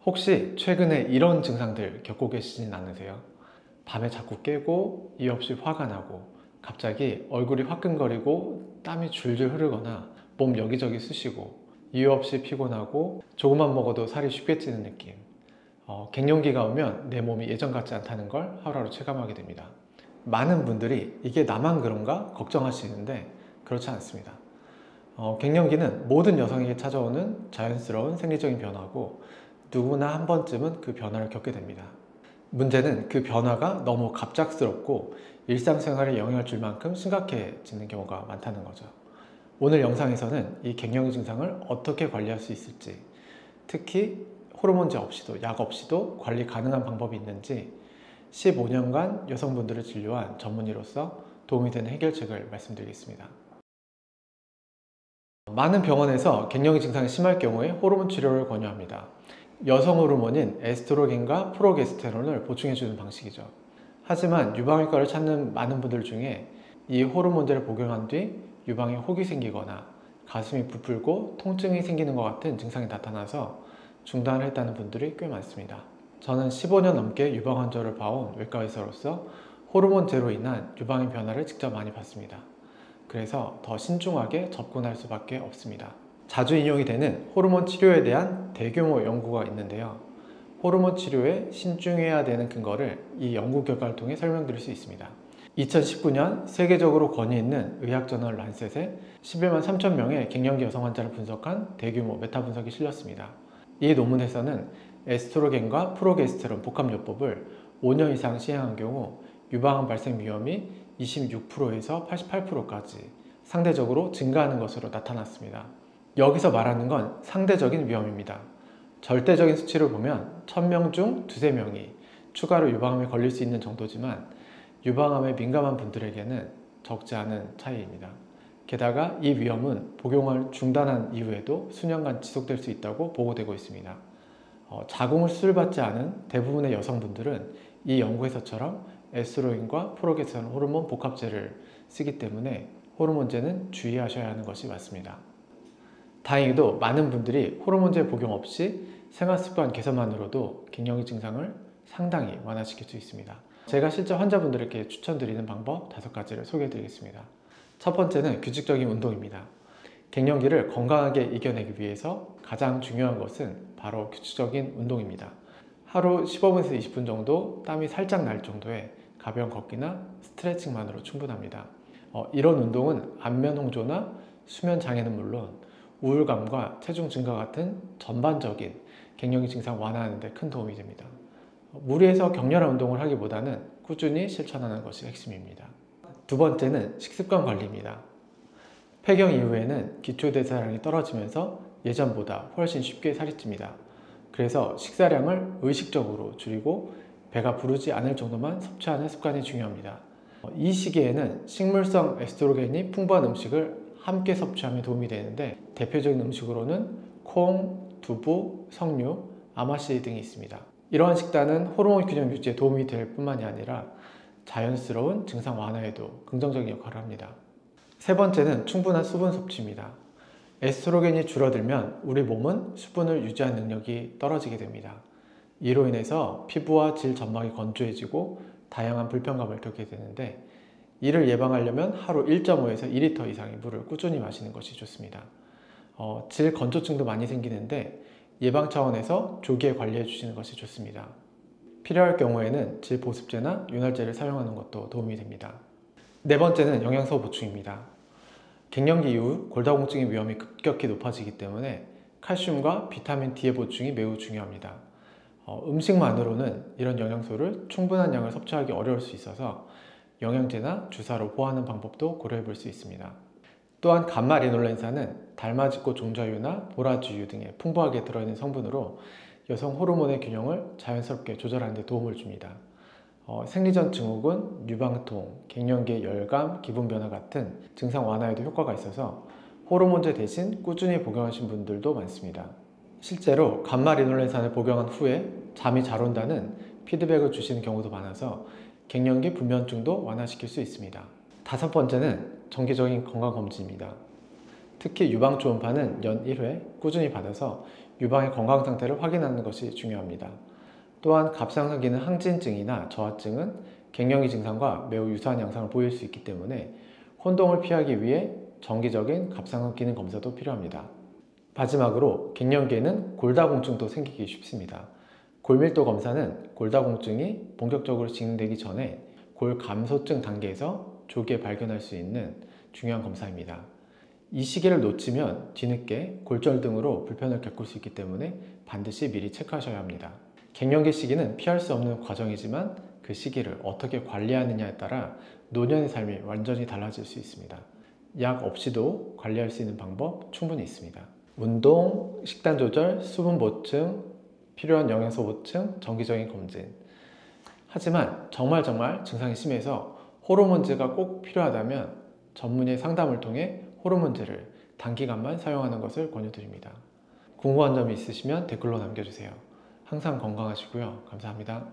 혹시 최근에 이런 증상들 겪고 계시진 않으세요? 밤에 자꾸 깨고 이유 없이 화가 나고 갑자기 얼굴이 화끈거리고 땀이 줄줄 흐르거나 몸 여기저기 쑤시고 이유 없이 피곤하고 조금만 먹어도 살이 쉽게 찌는 느낌. 갱년기가 오면 내 몸이 예전 같지 않다는 걸 하루하루 체감하게 됩니다. 많은 분들이 이게 나만 그런가 걱정하시는데 그렇지 않습니다. 갱년기는 모든 여성에게 찾아오는 자연스러운 생리적인 변화고 누구나 한 번쯤은 그 변화를 겪게 됩니다. 문제는 그 변화가 너무 갑작스럽고 일상생활에 영향을 줄 만큼 심각해지는 경우가 많다는 거죠. 오늘 영상에서는 이 갱년기 증상을 어떻게 관리할 수 있을지, 특히 호르몬제 없이도 약 없이도 관리 가능한 방법이 있는지 15년간 여성분들을 진료한 전문의로서 도움이 되는 해결책을 말씀드리겠습니다. 많은 병원에서 갱년기 증상이 심할 경우에 호르몬 치료를 권유합니다. 여성 호르몬인 에스트로겐과 프로게스테론을 보충해주는 방식이죠. 하지만 유방외과를 찾는 많은 분들 중에 이 호르몬제를 복용한 뒤 유방에 혹이 생기거나 가슴이 부풀고 통증이 생기는 것 같은 증상이 나타나서 중단을 했다는 분들이 꽤 많습니다. 저는 15년 넘게 유방 환자를 봐온 외과 의사로서 호르몬제로 인한 유방의 변화를 직접 많이 봤습니다. 그래서 더 신중하게 접근할 수밖에 없습니다. 자주 인용이 되는 호르몬 치료에 대한 대규모 연구가 있는데요. 호르몬 치료에 신중해야 되는 근거를 이 연구 결과를 통해 설명드릴 수 있습니다. 2019년 세계적으로 권위 있는 의학저널 란셋에 11만 3천 명의 갱년기 여성 환자를 분석한 대규모 메타 분석이 실렸습니다. 이 논문에서는 에스트로겐과 프로게스테론 복합요법을 5년 이상 시행한 경우 유방암 발생 위험이 26%에서 88%까지 상대적으로 증가하는 것으로 나타났습니다. 여기서 말하는 건 상대적인 위험입니다. 절대적인 수치를 보면 1000명 중 두세 명이 추가로 유방암에 걸릴 수 있는 정도지만 유방암에 민감한 분들에게는 적지 않은 차이입니다. 게다가 이 위험은 복용을 중단한 이후에도 수년간 지속될 수 있다고 보고되고 있습니다. 자궁을 수술받지 않은 대부분의 여성분들은 이 연구에서처럼 에스트로겐과 프로게스테론 호르몬 복합제를 쓰기 때문에 호르몬제는 주의하셔야 하는 것이 맞습니다. 다행히도 많은 분들이 호르몬제 복용 없이 생활습관 개선만으로도 갱년기 증상을 상당히 완화시킬 수 있습니다. 제가 실제 환자분들에게 추천드리는 방법 5가지를 소개해 드리겠습니다. 첫 번째는 규칙적인 운동입니다. 갱년기를 건강하게 이겨내기 위해서 가장 중요한 것은 바로 규칙적인 운동입니다. 하루 15분에서 20분 정도 땀이 살짝 날 정도의 가벼운 걷기나 스트레칭만으로 충분합니다. 이런 운동은 안면 홍조나 수면 장애는 물론 우울감과 체중 증가 같은 전반적인 갱년기 증상 완화하는 데 큰 도움이 됩니다. 무리해서 격렬한 운동을 하기보다는 꾸준히 실천하는 것이 핵심입니다. 두 번째는 식습관 관리입니다. 폐경 이후에는 기초대사량이 떨어지면서 예전보다 훨씬 쉽게 살이 찝니다. 그래서 식사량을 의식적으로 줄이고 배가 부르지 않을 정도만 섭취하는 습관이 중요합니다. 이 시기에는 식물성 에스트로겐이 풍부한 음식을 함께 섭취하면 도움이 되는데 대표적인 음식으로는 콩, 두부, 석류, 아마씨 등이 있습니다. 이러한 식단은 호르몬 균형 유지에 도움이 될 뿐만이 아니라 자연스러운 증상 완화에도 긍정적인 역할을 합니다. 세 번째는 충분한 수분 섭취입니다. 에스트로겐이 줄어들면 우리 몸은 수분을 유지하는 능력이 떨어지게 됩니다. 이로 인해서 피부와 질 점막이 건조해지고 다양한 불편감을 겪게 되는데 이를 예방하려면 하루 1.5에서 2리터 이상의 물을 꾸준히 마시는 것이 좋습니다. 질 건조증도 많이 생기는데 예방 차원에서 조기에 관리해 주시는 것이 좋습니다. 필요할 경우에는 질 보습제나 윤활제를 사용하는 것도 도움이 됩니다. 네 번째는 영양소 보충입니다. 갱년기 이후 골다공증의 위험이 급격히 높아지기 때문에 칼슘과 비타민 D의 보충이 매우 중요합니다. 음식만으로는 이런 영양소를 충분한 양을 섭취하기 어려울 수 있어서 영양제나 주사로 보하는 방법도 고려해 볼 수 있습니다. 또한 감마리놀렌산은 달맞이꽃 종자유나 보라주유 등에 풍부하게 들어있는 성분으로 여성 호르몬의 균형을 자연스럽게 조절하는 데 도움을 줍니다. 생리전 증후군, 유방통, 갱년기의 열감, 기분 변화 같은 증상 완화에도 효과가 있어서 호르몬제 대신 꾸준히 복용하신 분들도 많습니다. 실제로 감마리놀렌산을 복용한 후에 잠이 잘 온다는 피드백을 주시는 경우도 많아서 갱년기 불면증도 완화시킬 수 있습니다. 다섯 번째는 정기적인 건강검진입니다. 특히 유방 초음파는 연 1회 꾸준히 받아서 유방의 건강 상태를 확인하는 것이 중요합니다. 또한 갑상선기능 항진증이나 저하증은 갱년기 증상과 매우 유사한 양상을 보일 수 있기 때문에 혼동을 피하기 위해 정기적인 갑상선 기능 검사도 필요합니다. 마지막으로 갱년기에는 골다공증도 생기기 쉽습니다. 골밀도 검사는 골다공증이 본격적으로 진행되기 전에 골감소증 단계에서 조기에 발견할 수 있는 중요한 검사입니다. 이 시기를 놓치면 뒤늦게 골절 등으로 불편을 겪을 수 있기 때문에 반드시 미리 체크하셔야 합니다. 갱년기 시기는 피할 수 없는 과정이지만 그 시기를 어떻게 관리하느냐에 따라 노년의 삶이 완전히 달라질 수 있습니다. 약 없이도 관리할 수 있는 방법 충분히 있습니다. 운동, 식단 조절, 수분 보충, 필요한 영양소 보충, 정기적인 검진. 하지만 정말 증상이 심해서 호르몬제가 꼭 필요하다면 전문의 상담을 통해 호르몬제를 단기간만 사용하는 것을 권유드립니다. 궁금한 점이 있으시면 댓글로 남겨주세요. 항상 건강하시고요. 감사합니다.